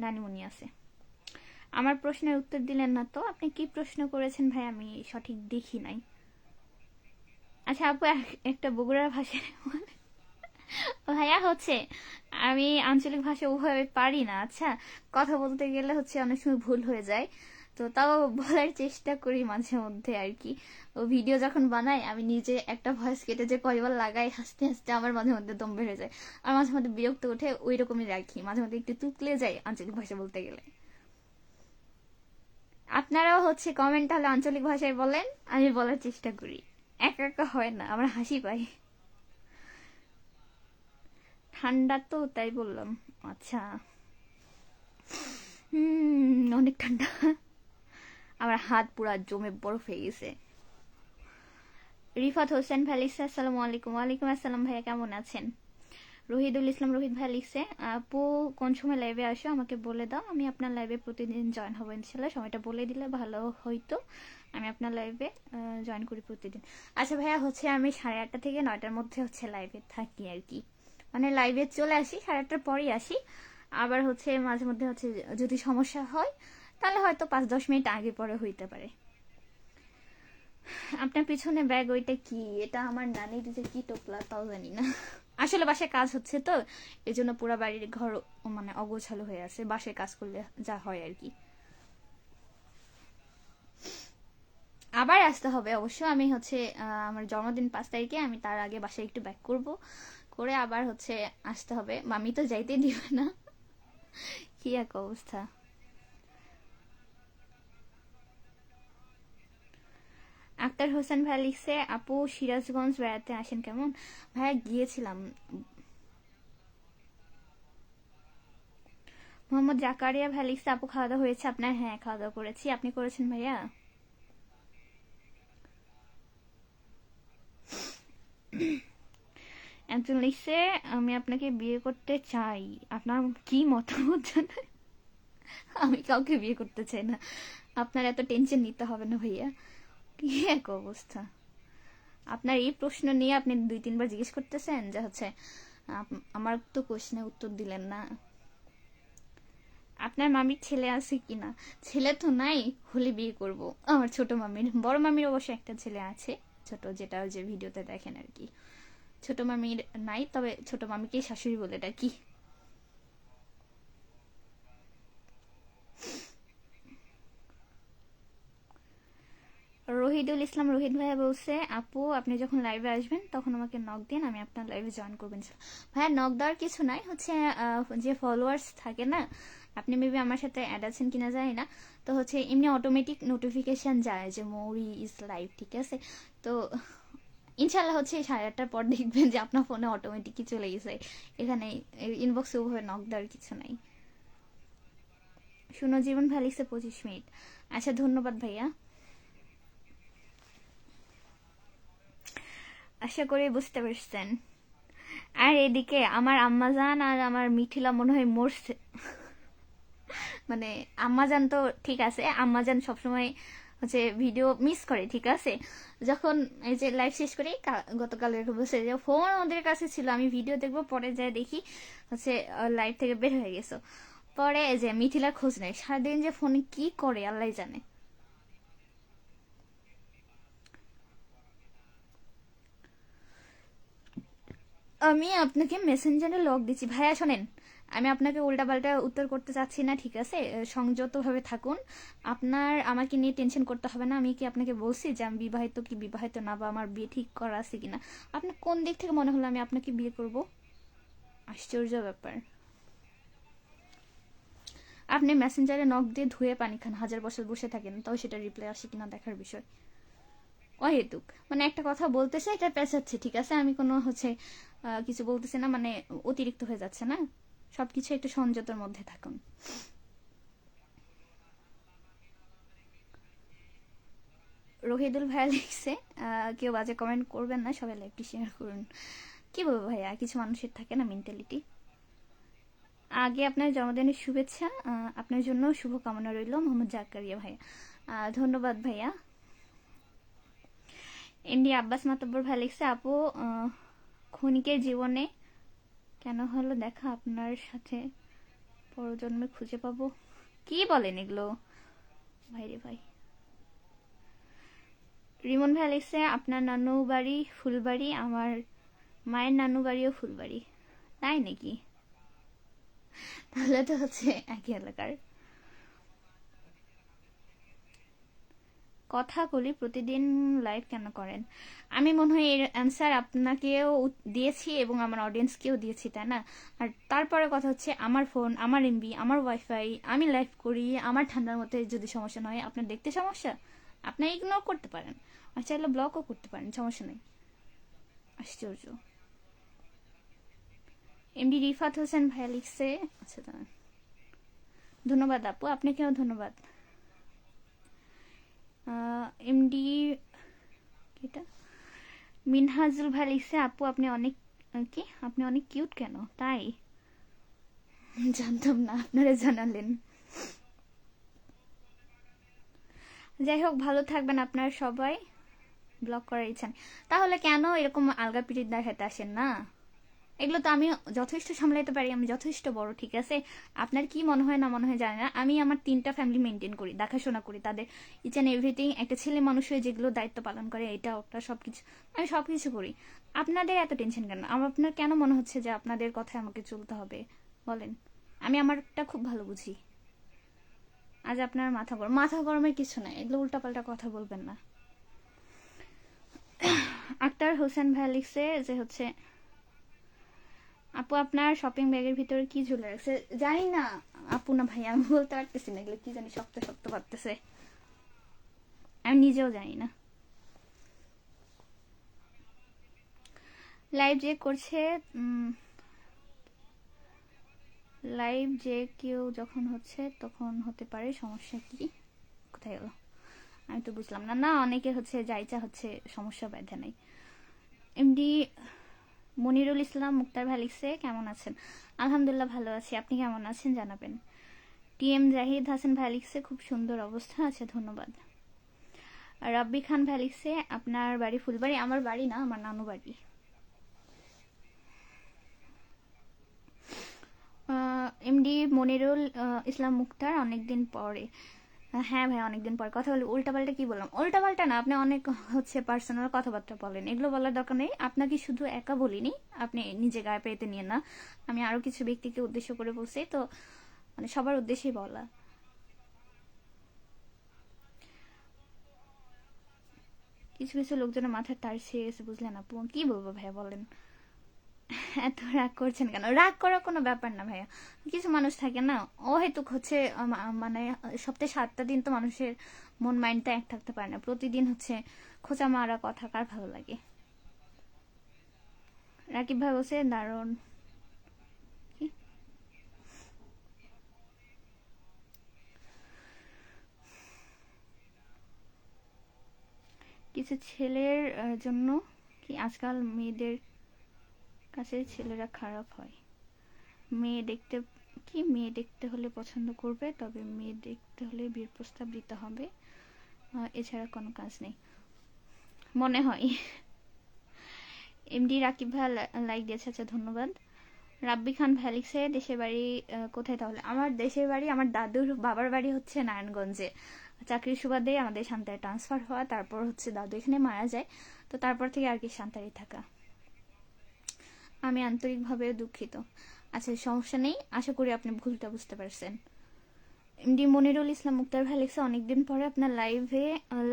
নানিমণি আছে। আমার প্রশ্নের উত্তর দিলেন না তো, আপনি কি প্রশ্ন করেছেন ভাই? আমি সঠিক দেখি নাই। আচ্ছা আপু, একটা বগুড়ার ভাষায় ভাইয়া হচ্ছে আমি আঞ্চলিক ভাষা ওভাবে পারি না, আচ্ছা। কথা বলতে গেলে হচ্ছে অনেক সময় ভুল হয়ে যায়, তো তাও বলার চেষ্টা করি মাঝে মধ্যে আর কি। ও ভিডিও যখন বানাই আমি নিজে একটা ভয়েস কেটে যে কয়বার লাগাই, হাসতে হাসতে আমার মাঝে মধ্যে দম বেড়ে যায়, আর মাঝে মধ্যে বিরক্ত উঠে ওই রকমই রাখি, মাঝে মধ্যে একটু তুতলে যায় আঞ্চলিক ভাষা বলতে গেলে। আপনারাও হচ্ছে কমেন্ট তাহলে আঞ্চলিক ভাষায় বলেন, আমি বলার চেষ্টা করি। একা একা হয় না, আমার হাসি পাই। ঠান্ডা তো তাই বললাম। আচ্ছা। অনেক ঠান্ডা, আমার হাত পুরা জমে বরফ হয়ে গেছে। রিফাত হোসেন ভাই লিখছে আসসালামু আলাইকুম। ওয়ালাইকুম আসসালাম ভাইয়া, কেমন আছেন? রহিদুল ইসলাম রোহিত ভাই লিখছে আপু কোন সময় লাইভে আসো আমাকে বলে দাও, আমি আপনার লাইভে প্রতিদিন জয়েন হবো ইনশাল্লাহ। সময়টা বলে দিলে ভালো হইতো, আমি আপনার লাইভে জয়েন করি প্রতিদিন। আচ্ছা ভাইয়া, হচ্ছে আমি 8:30 থেকে 9টার মধ্যে হচ্ছে লাইভে থাকি আর কি, মানে লাইভে চলে আসি 8:30 পরেই আসি। আবার হচ্ছে মাঝে মধ্যে হচ্ছে যদি সমস্যা হয় তাহলে হয়তো 5-10 মিনিট আগে পরে হইতে পারে। আপনার পিছনে ব্যাগ ওইটা কি? এটা আমার নানির যে কি টোপলা তাও জানি না। আসলে বাসায় কাজ হচ্ছে তো, এই জন্য পুরো বাড়ির ঘর মানে অগোছালো হয়ে আছে, বাসায় কাজ করলে যা হয় আর কি। আবার আসতে হবে অবশ্য, আমি হচ্ছে আমার জন্মদিন 5 তারিখে, আমি তার আগে বাসায় একটু ব্যাক করব, করে আবার হচ্ছে আসতে হবে, মামি তো যাইতে দিবে না। কি এক অবস্থা। আক্তার হোসেন ভাই লিখছে আপু সিরাজগঞ্জ বেড়াতে আসেন কেমন? ভাইয়া গিয়েছিলাম। মোহাম্মদ জাকারিয়া ভাই লিখছে আপু খাওয়া দাওয়া হয়েছে আপনার? হ্যাঁ, খাওয়া দাওয়া করেছি, আপনি করেছেন ভাইয়া? একজন লিখছে আমি আপনাকে বিয়ে করতে চাই, আপনার কি মতামত জানাই? আমি কাউকে বিয়ে করতে চাই না, আপনার এত টেনশন নিতে হবে না ভাইয়া। কি এক অবস্থা! আপনার এই প্রশ্ন নিয়ে আপনি 2-3 বার জিজ্ঞেস করতেছেন যে হচ্ছে আমার তো কোশ্চেনে উত্তর দিলেন না। আপনার মামির ছেলে আছে কিনা? ছেলে তো নাই, হলে বিয়ে করব। আমার ছোট মামির, বড় মামির অবশ্য একটা ছেলে আছে, ছোট, যেটা যে ভিডিওতে দেখেন আর কি। ছোট মামির নাই, তবে ছোট মামিকে শাশুড়ি বলে ডাকি। রহিদুল ইসলাম রোহিত ভাইয়া বলছে আপু আপনি যখন লাইভে আসবেন তখন আমাকে নক দিন, আমি আপনার লাইভে জয়েন করবেন। ভাইয়া নক দেওয়ার কিছু নাই, হচ্ছে যে ফলোয়ার্স থাকে না, আপনি মেবি আমার সাথে অ্যাড আছেন কিনা জানি না, তো হচ্ছে এমনি অটোমেটিক নোটিফিকেশন যায় যে মৌরি ইজ লাইভ, ঠিক আছে। তো ইনশাল্লাহ হচ্ছে 8:30টার পর দেখবেন যে আপনার ফোনে অটোমেটিকই চলে গেছে, এখানে ইনবক্সে ওভাবে নক দেওয়ার কিছু নাই। শুনো জীবন ভাই লিখছে 25 মিনিট। আচ্ছা ধন্যবাদ ভাইয়া, আশা করি বুঝতে পারছেন। আর এদিকে আমার আম্মাজান আর আমার মিঠিলা মনে হয় মরছে, মানে আম্মাজান তো ঠিক আছে, আম্মাজান সবসময় হচ্ছে ভিডিও মিস করে, ঠিক আছে। যখন এই যে লাইভ শেষ করি গতকাল বসে যে ফোন ওদের কাছে ছিল, আমি ভিডিও দেখবো, পরে যাই দেখি হচ্ছে লাইভ থেকে বের হয়ে গেছো। পরে এই যে মিথিলার খোঁজ নেই, সারাদিন যে ফোনে কি করে আল্লাহ জানে। আমি আপনাকে মেসেঞ্জারে লক দিচ্ছি ভাইয়া, শোনেন, আমি আপনাকে উল্টাপাল্টা উত্তর করতে চাচ্ছি না, ঠিক আছে। সংযতভাবে থাকুন। আপনার আমাকে নিয়ে টেনশন করতে হবে না। আমি কি আপনাকে বলছি যে আমি বিবাহিত কি বিবাহিত না, বা আমার বিয়ে ঠিক করা আছে কিনা? আপনার কোন দিক থেকে মনে হলো আমি আপনাকে বিয়ে করব? আশ্চর্য ব্যাপার। আপনি মেসেঞ্জারে নক দিয়ে ধুয়ে পানি খান, হাজার বছর বসে থাকেন, তাও সেটা রিপ্লাই আসে কিনা দেখার বিষয়। অহেতুক মানে একটা কথা বলতেছে, এটা পেঁচাচ্ছে, ঠিক আছে। আমি কোনো হচ্ছে কিছু বলতেছি না, মানে অতিরিক্ত হয়ে যাচ্ছে না। সবকিছু একটু সংযতের মধ্যে থাকুন। রহিদুল ভাইয়া লিখছে, কেউ বাজে কমেন্ট করবেন না, সবাই লাইভটি শেয়ার করুন। কি বলবো ভাইয়া, কিছু মানুষের থাকে না মেন্টালিটি। আগে আপনার জন্মদিনের শুভেচ্ছা, আপনার জন্য শুভকামনা রইল মোহাম্মদ জাকারিয়া ভাইয়া। ধন্যবাদ ভাইয়া। এমডি আব্বাস মাতব্বর ভাই লিখছে, আপু ক্ষণিকের জীবনে কেন হলো দেখা আপনার সাথে, পরজন্মে খুঁজে পাবো। কি বলেন এগুলো ভাইরে ভাই। রিমন ভাই লিখছে, আপনার নানু বাড়ি ফুলবাড়ি, আমার মায়ের নানু বাড়িও ফুলবাড়ি। তাই নাকি? তাহলে তো হচ্ছে একই এলাকার। কথা বলি, প্রতিদিন লাইভ কেন করেন? আমি মনে হয় এর অ্যান্সার আপনাকেও দিয়েছি এবং আমার অডিয়েন্সকেও দিয়েছি, তাই না? আর তারপরে কথা হচ্ছে, আমার ফোন, আমার এমবি, আমার ওয়াইফাই, আমি লাইভ করি, আমার ঠান্ডার মধ্যে যদি সমস্যা না হয়, আপনার দেখতে সমস্যা, আপনি ইগনোর করতে পারেন, আর চাইলে ব্লকও করতে পারেন, সমস্যা নেই। আশ্চর্য। এমডি রিফাত হোসেন ভাইয়া লিখছে, আচ্ছা দাঁড়ান। ধন্যবাদ আপু, আপনাকেও ধন্যবাদ। এমডি এটা মিনহাজুল ভাই লিখছে, আপু আপনি অনেক কি আপনি অনেক কিউট কেন? তাই জানতাম না, আপনারা জানালেন। যাই হোক, ভালো থাকবেন আপনারা সবাই। ব্লক করার ইচ্ছা নেই। তাহলে কেন এরকম আলগা পিরিত দেখাতে আসেন না? এগুলো তো আমি যথেষ্ট সামলাইতে পারি, আমি যথেষ্ট বড়, ঠিক আছে। আপনার কি মনে হয় না মনে হয় জানি না, আমি আমার 3টা ফ্যামিলি মেনটেন করি, দেখাশোনা করি তাদের ইচ অ্যান্ড এভরিথিং। একটা ছেলে মানুষ হয়ে যেগুলো দায়িত্ব পালন করে, এটা ওটা সবকিছু আমি সবকিছু করি। আপনাদের এত টেনশন কেন? আপনার কেন মনে হচ্ছে যে আপনাদের কথায় আমাকে চলতে হবে বলেন? আমি আমারটা খুব ভালো বুঝি। আজ আপনার মাথা গরমের কিছু নাই, এগুলো উল্টাপাল্টা কথা বলবেন না। আক্তার হোসেন ভাই লিখছে যে হচ্ছে, আপু আপনার শপিং ব্যাগের ভিতরে কি ঝুলে রাখছে? জানি না আপু না ভাই, আমি বলতে পারতেছি না, এগুলো কি জানি শক্ত শক্ত পারতেছে, আমি নিজেও জানি না। লাইভ যে করছে, লাইভ যে কেউ যখন হচ্ছে তখন হতে পারে, সমস্যা কি? কোথায় গেল? আমি তো বুঝলাম না। না, অনেকে হচ্ছে যা ইচ্ছা হচ্ছে, সমস্যা ব্যাধা নেই। এমডি মনিরুল ইসলাম মুক্তার ভাই লিখছে, কেমন আছেন? আলহামদুলিল্লাহ ভালো আছি, আপনি কেমন আছেন জানাবেন। টিএম জাহিদ হাসান ভাই লিখছে, খুব সুন্দর অবস্থা আছে, ধন্যবাদ। রাব্বি খান ভাই লিখছে, আপনার বাড়ি ফুলবাড়ি? আমার বাড়ি না, আমার নানু বাড়ি। এমডি মনিরুল ইসলাম মুক্তার, অনেকদিন পরে। হ্যাঁ ভাই, অনেকদিন পর কথা বলি। উল্টাপাল্টা কি বললাম? উল্টাপাল্টা না, আপনি অনেক হচ্ছে পার্সোনাল কথাবার্তা বলেন, এগুলো বলার দরকার নেই। আপনাকে শুধু একা বলিনি, আপনি নিজে গায়ে পেতে নিয়ে না, আমি আরো কিছু ব্যক্তিকে উদ্দেশ্য করে বলছি তো, মানে সবার উদ্দেশ্যেই বলা। কিছু কিছু লোকজনের মাথার তার ছেড়ে গেছে, বুঝলেন আপু? কি বলবো ভাইয়া বলেন? এত রাগ করছেন কেন? রাগ করার কোনো ব্যাপার না ভাইয়া। কিছু মানুষ থাকে না, ও হয়তো হচ্ছে মানে সপ্তাহে 7টা দিন তো মানুষের মন মাইন্ডটা এক থাকতে পারে না। প্রতিদিন হচ্ছে খোঁচা মারা কথা কার ভালো লাগে? রাকিব ভাই বলছে দারুণ। কি? কিছু ছেলের জন্য কি আজকাল মেয়েদের কাছে ছেলেরা খারাপ হয়? মেয়ে দেখতে মেয়ে দেখতে হলে পছন্দ করবে, তবে মেয়ে দেখতে হলে বিয়ের প্রস্তাব দিতে হবে, এছাড়া কোনো কাজ নেই মনে হয়। এমডি রাকিব ভাই লাইক দিয়েছে, আচ্ছা ধন্যবাদ। রাব্বি খান ভ্যালিক্সে দেশের বাড়ি কোথায় তাহলে? আমার দেশের বাড়ি, আমার দাদুর বাবার বাড়ি হচ্ছে নারায়ণগঞ্জে। চাকরির সুবাদে আমাদের সান্তায় ট্রান্সফার হওয়া, তারপর হচ্ছে দাদু এখানে মারা যায়, তো তারপর থেকে আর কি সান্তারে থাকা। আমি আন্তরিকভাবে দুঃখিত। আচ্ছা সমস্যা নেই, আশা করি আপনি ভুলটা বুঝতে পারছেন। এমডি মনিরুল ইসলাম মুক্তার ভ্যালিক্সে অনেকদিন পরে আপনার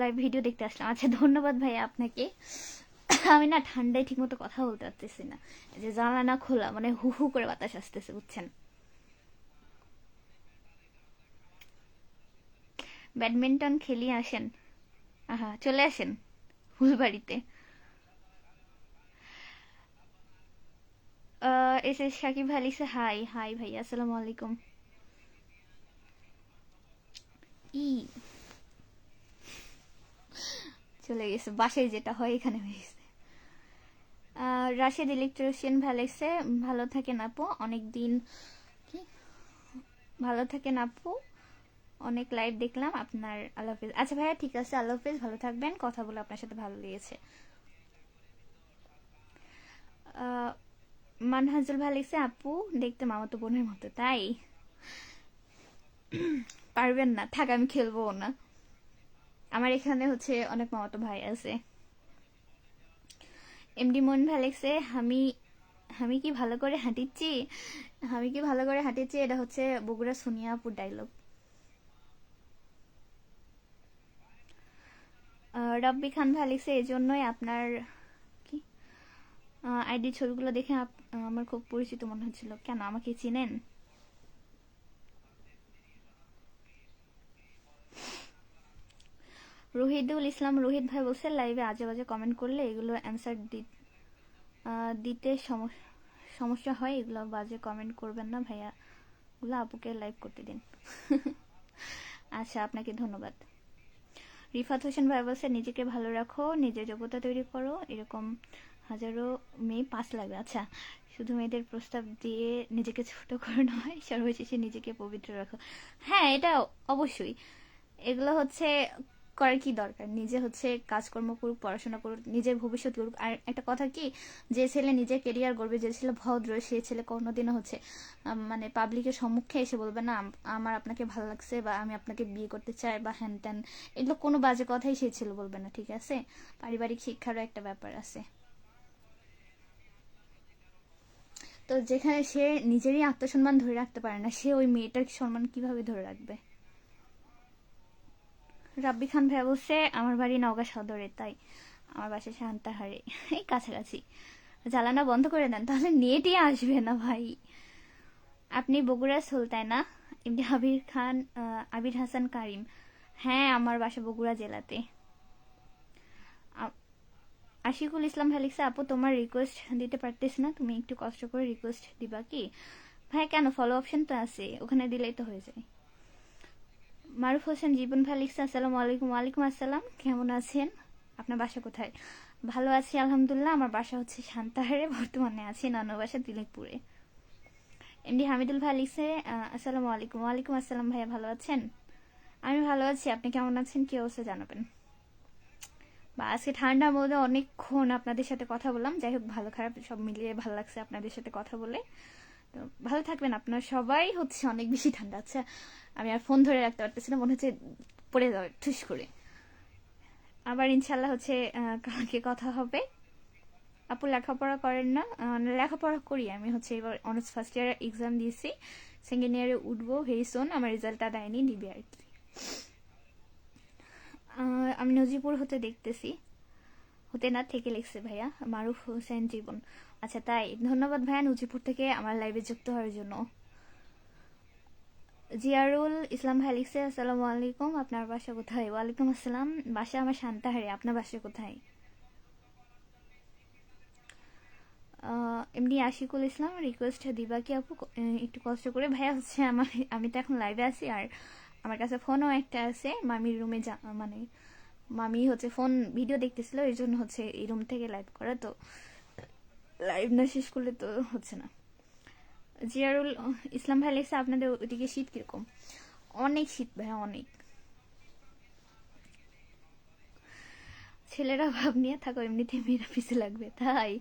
লাইভ ভিডিও দেখতে আসলাম। আচ্ছা ধন্যবাদ ভাইয়া আপনাকে। আমি না ঠান্ডায় ঠিক মতো কথা বলতে পারতেছি না, এই যে জানালা খোলা, মানে হু হু করে বাতাস আসতেছে, বুঝছেন। ব্যাডমিন্টন খেলি, আসেন। আহা চলে আসেন ফুলবাড়িতে। এস এস সাকিব ভাই লিখছে হাই হাই ভাই, আসসালামু আলাইকুম। ই চলে গেছে বাসায়, যেটা হয় এখানে হয়ে গেছে। রাশেদ ইলেকট্রিশিয়ান ভ্যালেক্সে ভালো থাকেন আপু, অনেক দিন কি ভালো থাকেন আপু, অনেক লাইভ দেখলাম আপনার, আল্লাহ হাফিজ। আচ্ছা ভাইয়া ঠিক আছে, আল্লাহ হাফিজ, ভালো থাকবেন, কথা বলে আপনার সাথে ভালো লেগেছে। মানহাজুল ভাই লিখছে আপু দেখতে মামাতো বোনের মতো, তাই? পারবেন না, থাক আমি খেলবো না, আমার এখানে হচ্ছে অনেক মামাতো ভাই আছে। এমডি মন ভাই লিখছে আমি আমি কি ভালো করে হাঁটিচ্ছি, আমি কি ভালো করে হাঁটিচ্ছি, এটা হচ্ছে বগুড়া সোনিয়াপুর ডায়লগ। রব্বি খান ভাই লিখছে এই জন্যই আপনার কি আইডি ছবিগুলো দেখে আমার খুব পরিচিত মনে হচ্ছিল, কেন আমাকে চিনেন? রহিদুল ইসলাম রোহিত ভাই বলছে লাইভে আজে বাজে কমেন্ট করলে এগুলো অ্যান্সার দিতে সমস্যা হয়, এগুলো বাজে কমেন্ট করবেন না ভাইয়া, ওগুলো আপুকে লাইভ করতে দিন। আচ্ছা আপনাকে ধন্যবাদ। রিফাত হোসেন ভাই বলছে নিজেকে ভালো রাখো, নিজের যোগ্যতা তৈরি করো, এরকম হাজারো মেয়ে পাস লাগবে। আচ্ছা শুধু মেয়েদের প্রস্তাব দিয়ে নিজেকে ছোট করে নয়, সর্বশেষে নিজেকে পবিত্র রাখো। হ্যাঁ এটা অবশ্যই, এগুলো হচ্ছে করার কি দরকার, নিজে হচ্ছে কাজকর্ম করুক, পড়াশোনা করুক, নিজের ভবিষ্যৎ করুক। আর একটা কথা কি, যে ছেলে নিজের কেরিয়ার করবে, যে ছেলে ভদ্র, সে ছেলে কোনোদিনও হচ্ছে মানে পাবলিকের সম্মুখে এসে বলবে না আমার আপনাকে ভালো লাগছে বা আমি আপনাকে বিয়ে করতে চাই বা হ্যান ত্যান, এগুলো কোনো বাজে কথাই সেই ছেলে বলবে না, ঠিক আছে? পারিবারিক শিক্ষারও একটা ব্যাপার আছে। তো যেখানে সে নিজেরই আত্মসম্মান ধরে রাখতে পারে না, সে ওই মেয়েটার সম্মান কিভাবে ধরে রাখবে? রাব্বি খান ভাই বলছে আমার বাড়ি নওগাঁ সদরে, তাই আমার বাসা শান্তাহারে, এই কাছাকাছি। জ্বালানা বন্ধ করে দেন, তাহলে নেটই আসবে না ভাই। আপনি বগুড়ার সুলতান না? এমনি আবির হাসান কারিম, হ্যাঁ আমার বাসা বগুড়া জেলাতে। আশিকুল ইসলাম ভ্যালিক্সে আপু তোমার রিকোয়েস্ট দিতে পারতেছ না, তুমি একটু কষ্ট করে রিকোয়েস্ট দিবা কি? ভাই কেন, ফলো অপশন তো আছে, ওখানে দিলেই তো হয়ে যায়। মারুফ হোসেন জীবন ভ্যালিক্সে আসসালামু আলাইকুম। ওয়ালাইকুম আসসালাম, কেমন আছেন? আপনার বাসা কোথায়? ভালো আছি আলহামদুলিল্লাহ, আমার বাসা হচ্ছে শান্তাহারে, বর্তমানে আছি নানু বাসা তিলেকপুরে। এমডি হামিদুল ভাই লিখছে আসসালামু আলাইকুম। ওয়ালাইকুম আসসালাম ভাইয়া, ভালো আছেন? আমি ভালো আছি, আপনি কেমন আছেন, কি অবস্থা জানাবেন। বা আজকে ঠান্ডার মধ্যে অনেকক্ষণ আপনাদের সাথে কথা বললাম, যাই হোক ভালো খারাপ সব মিলিয়ে ভালো লাগছে আপনাদের সাথে কথা বলে। তো ভালো থাকবেন আপনারা সবাই, হচ্ছে অনেক বেশি ঠান্ডা। আচ্ছা আমি আর ফোন ধরে রাখতে পারতেছি না, মনে হচ্ছে পড়ে যাবে ঠুস করে। আবার ইনশাল্লাহ হচ্ছে কালকে কথা হবে। আপু লেখাপড়া করেন না? লেখাপড়া করি, আমি হচ্ছে এবার অনার্স ফার্স্ট ইয়ার এক্সাম দিয়েছি, সেকেন্ড ইয়ারে উঠবো ভেরি সুন, আমার রেজাল্টটা দেয়নি, দিবে আর কি। আমি নজিপুর হতে দেখতেছি, হতে না থেকে লিখছে ভাইয়া মারুফ হোসেন জীবন। আচ্ছা তাই, ধন্যবাদ ভাইয়া নজিপুর থেকে আমার লাইভে যুক্ত হওয়ার জন্য। জিয়ারুল ইসলাম ভাই লিখছে আসসালামু আলাইকুম, আপনার বাসা কোথায়? ওয়ালাইকুম আসসালাম, বাসা আমার শান্তাহারে, আপনার বাসা কোথায়? এমনি আশিকুল ইসলাম রিকোয়েস্ট দিবা কি আপু, একটু কষ্ট করে ভাইয়া, হচ্ছে আমার, আমি তো এখন লাইভে আছি, আর আমার কাছে ফোনও একটা আছে, মামির রুমে মানে মামি হচ্ছে ফোন ভিডিও দেখতেছিল, এর জন্য হচ্ছে এই রুম থেকে লাইভ করা, তো লাইভ না শেষ করলে তো হচ্ছে না। জিয়ারুল ইসলাম ভাই লেগেছে আপনাদের ওইদিকে শীত কিরকম? অনেক শীত ভাইয়া, অনেক। ছেলেরা ভাব নিয়ে থাকো, এমনিতে মেয়েরা পিছে লাগবে। তাই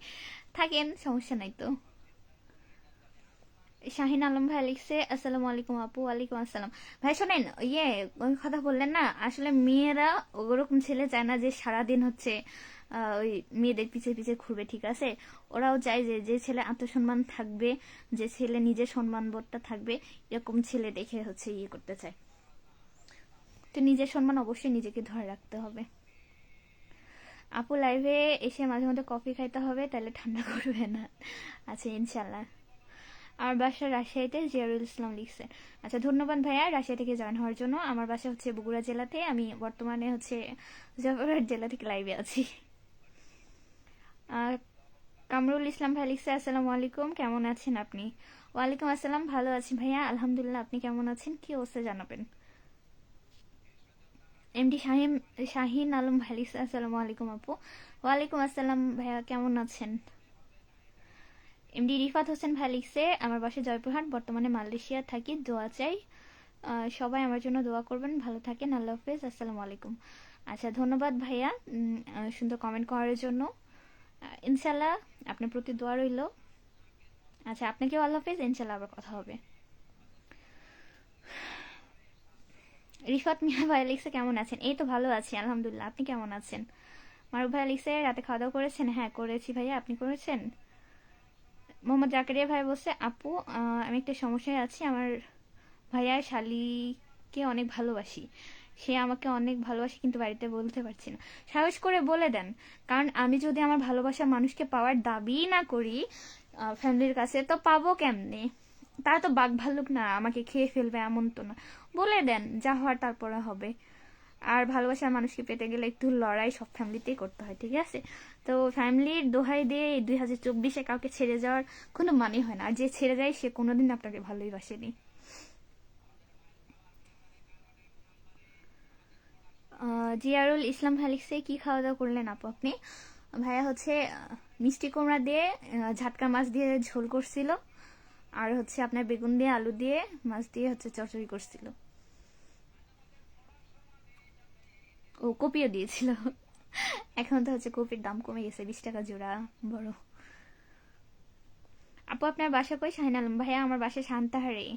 থাকেন, সমস্যা নাই তো। শাহিন আলম ভাই লিখছে আসসালামু আলাইকুম আপু। ওয়ালাইকুম আসসালাম। ভাই শোনেন, ওই কথা বললেন না, আসলে মেয়েরা ওরকম ছেলে চায় না যে সারাদিন হচ্ছে ওই মেয়েদের পিছে পিছে ঘুরবে, ঠিক আছে? ওরাও চায় যে যে ছেলে আত্মসম্মান থাকবে, যে ছেলে নিজের সম্মান বোধটা থাকবে, এরকম ছেলে দেখে হচ্ছে ইয়ে করতে চায়। তো নিজের সম্মান অবশ্যই নিজেকে ধরে রাখতে হবে। আপু লাইভে এসে মাঝে মধ্যে কফি খাইতে হবে, তাহলে ঠান্ডা করবে না। আচ্ছা ইনশাল্লাহ। আমার বাসা রাজশাহীতে, জিয়ারুল ইসলাম লিখছে। আচ্ছা ধন্যবাদ ভাইয়া রাজশাহী থেকে জয়েন হওয়ার জন্য। আমার বাসা হচ্ছে বগুড়া জেলাতে, আমি বর্তমানে হচ্ছে জয়পুরহাট জেলা থেকে লাইভে আছি। আর কামরুল ইসলাম ভাই লিখছে আসসালামু আলাইকুম, কেমন আছেন আপনি? ওয়ালাইকুম আসসালাম, ভালো আছি ভাইয়া আলহামদুলিল্লাহ। আপনি কেমন আছেন? কি অবস্থা জানাবেন। এমডি শাহিন আলম ভাই লিখছে আসসালামু আলাইকুম আপু। ওয়ালাইকুম আসসালাম ভাইয়া, কেমন আছেন? এমডি রিফাত হোসেন ভাই লিখছে আমার বাসা জয়পুরহাট, বর্তমানে মালয়েশিয়া থাকি, দোয়া চাই। সবাই আমার জন্য দোয়া করবেন, ভালো থাকেন, আল্লাহ হাফেজ, আসসালামু আলাইকুম। আচ্ছা ধন্যবাদ ভাইয়া সুন্দর কমেন্ট করার জন্য। ইনশাল্লাহ আপনার প্রতি দোয়া রইল। আচ্ছা আপনাকেও আল্লাহ হাফেজ, ইনশাল্লাহ আবার কথা হবে। রিফাত মিয়া ভাই লিখছে কেমন আছেন? এই তো ভালো আছি আলহামদুলিল্লাহ, আপনি কেমন আছেন? মারুফ ভাই লিখছে রাতে খাওয়া দাওয়া করেছেন? হ্যাঁ করেছি ভাইয়া, আপনি করেছেন? মোহাম্মদ জাকারিয়া ভাই বলছে আপু আমি একটা সমস্যায় আছি, আমার ভাইয়া শালিকে অনেক ভালোবাসি, সে আমাকে অনেক ভালোবাসে কিন্তু বাড়িতে বলতে পারছি না। সাহস করে বলে দেন, কারণ আমি যদি আমার ভালোবাসা মানুষকে পাওয়ার দাবি না করি ফ্যামিলির কাছে, তো পাবো কেমনে? তারা তো বাঘ ভাল্লুক না, আমাকে খেয়ে ফেলবে এমন তো না। বলে দেন, যা হওয়ার তারপরে হবে। আর ভালোবাসার মানুষকে পেতে গেলে একটু লড়াই সব ফ্যামিলিতেই করতে হয়, ঠিক আছে? তো ফ্যামিলির দোহাই দিয়ে এই 2024-এ কাউকে ছেড়ে যাওয়ার কোনো মানে হয় না, আর যে ছেড়ে যায় সে কোনোদিন আপনাকে ভালোই বাসেনি। জিয়ারুল ইসলাম হ্যালিক্সে কি খাওয়া দাওয়া করলেন আপু আপনি? ভাইয়া হচ্ছে মিষ্টি কুমড়া দিয়ে ঝাটকা মাছ দিয়ে ঝোল করছিল, আর হচ্ছে আপনার বেগুন দিয়ে আলু দিয়ে মাছ দিয়ে হচ্ছে চচ্চড়ি করছিল। ও কপিও দিয়েছিল। এখন তো হচ্ছে কপির দাম কমে গেছে, 20 টাকা জোড়া বড়। আপু আপনার বাসা কই? শাহিন আলম ভাইয়া আমার বাসা শান্তাহারে।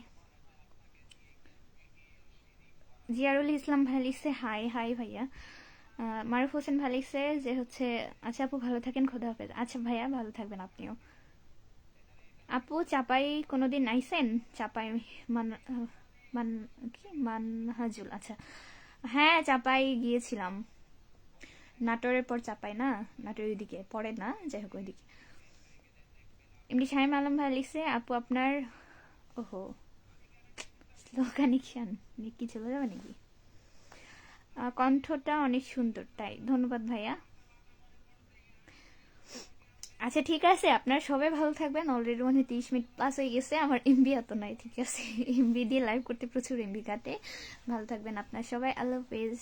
জিয়ারুল ইসলাম ভাই লিখছে হাই হাই ভাইয়া। মারুফ হোসেন ভাই লিখছে যে হচ্ছে আচ্ছা আপু ভালো থাকেন, খোদা হাফেজ। আচ্ছা ভাইয়া ভালো থাকবেন আপনিও। আপু চাপাই কোনোদিন আইছেন? চাপাই মান মান কি মানহাজুল, আচ্ছা হ্যাঁ চাপাই গিয়েছিলাম। নাটোরের পর চাপাই না, নাটোরের ওইদিকে পরে না, যাই হোক ওইদিকে। এমনি শাহিম আলম ভাই লিখছে আপু আপনার ওহো স্লো কানেকশন কি চলে যাবে নাকি? কণ্ঠটা অনেক সুন্দর, তাই ধন্যবাদ ভাইয়া। আচ্ছা ঠিক আছে, আপনারা সবাই ভালো থাকবেন। অলরেডি 30 মিনিট প্লাস হয়ে গেছে, আমার এমবি এত নাই, ঠিক আছে? এমবি দিয়ে লাইভ করতে প্রচুর এমবি কাটে। ভালো থাকবেন আপনারা সবাই, আল্লাহ হাফেজ।